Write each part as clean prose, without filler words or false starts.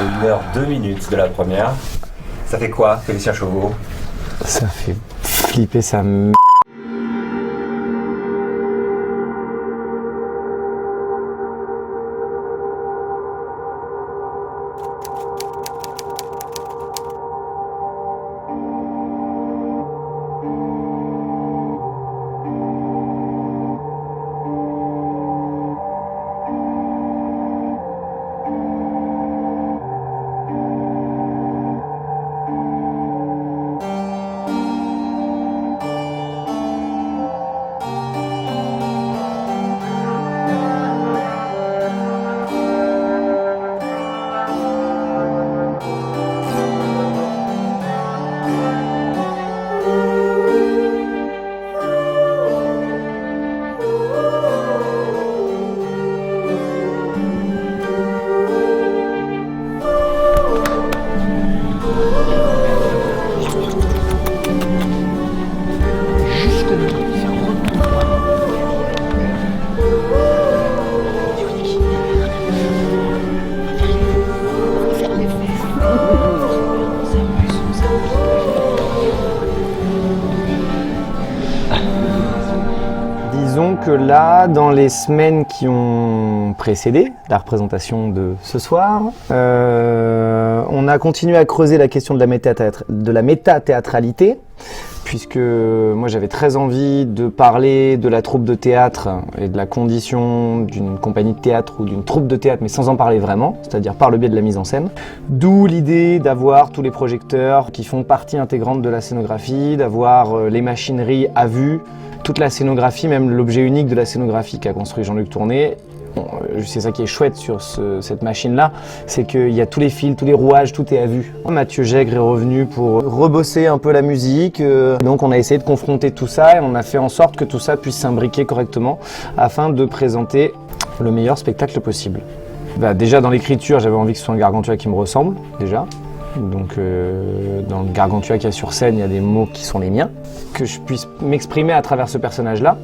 1h02 de la première. Ça fait quoi, Félicien Chauveau? Ça fait flipper sa m... Disons que là, dans les semaines qui ont précédé la représentation de ce soir, on a continué à creuser la question de la méta-théâtralité, puisque moi j'avais très envie de parler de la troupe de théâtre et de la condition d'une compagnie de théâtre ou d'une troupe de théâtre, mais sans en parler vraiment, c'est-à-dire par le biais de la mise en scène. D'où l'idée d'avoir tous les projecteurs qui font partie intégrante de la scénographie, d'avoir les machineries à vue, toute la scénographie, même l'objet unique de la scénographie qu'a construit Jean-Luc Tourné. Bon, c'est ça qui est chouette sur cette machine-là, c'est qu'il y a tous les fils, tous les rouages, tout est à vue. Mathieu Gègre est revenu pour rebosser un peu la musique, donc on a essayé de confronter tout ça et on a fait en sorte que tout ça puisse s'imbriquer correctement afin de présenter le meilleur spectacle possible. Déjà dans l'écriture, j'avais envie que ce soit un Gargantua qui me ressemble, déjà. Donc dans le Gargantua qu'il y a sur scène, il y a des mots qui sont les miens, que je puisse m'exprimer à travers ce personnage-là.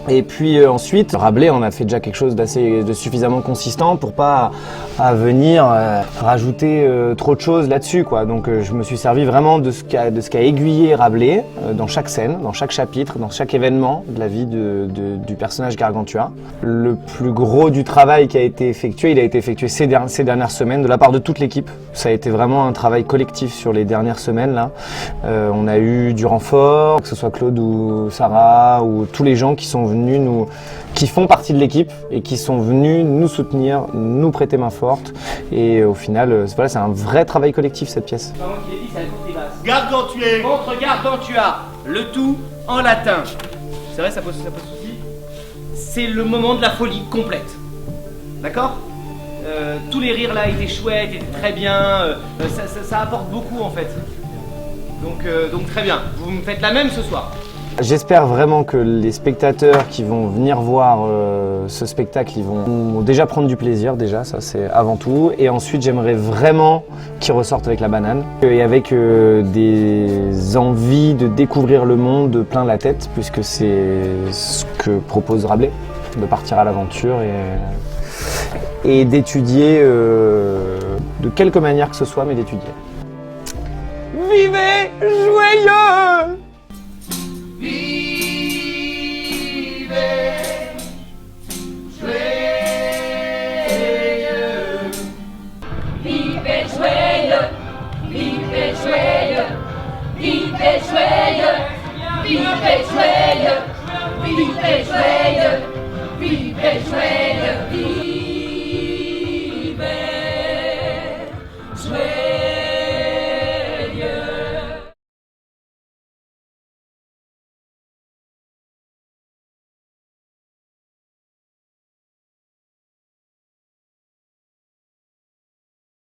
Et puis ensuite, Rabelais, on a fait déjà quelque chose de suffisamment consistant pour pas venir rajouter trop de choses là-dessus, quoi. Donc je me suis servi vraiment de ce qu'a aiguillé Rabelais dans chaque scène, dans chaque chapitre, dans chaque événement de la vie du personnage Gargantua. Le plus gros du travail qui a été effectué, il a été effectué ces dernières semaines de la part de toute l'équipe. Ça a été vraiment un travail collectif sur les dernières semaines là. On a eu du renfort, que ce soit Claude ou Sarah ou tous les gens qui sont venus qui font partie de l'équipe et qui sont venus nous soutenir, nous prêter main forte. Et au final, voilà, c'est un vrai travail collectif cette pièce. Gargantua contre Gargantua, le tout en latin. C'est vrai, ça pose souci. C'est le moment de la folie complète. D'accord ? Tous les rires là étaient chouettes, étaient très bien. Ça apporte beaucoup en fait. Donc très bien. Vous me faites la même ce soir. J'espère vraiment que les spectateurs qui vont venir voir ce spectacle, ils vont déjà prendre du plaisir, déjà, ça c'est avant tout. Et ensuite, j'aimerais vraiment qu'ils ressortent avec la banane et avec des envies de découvrir le monde de plein la tête, puisque c'est ce que propose Rabelais, de partir à l'aventure et d'étudier de quelque manière que ce soit, mais d'étudier. Vivez joyeux! Vive joyeux,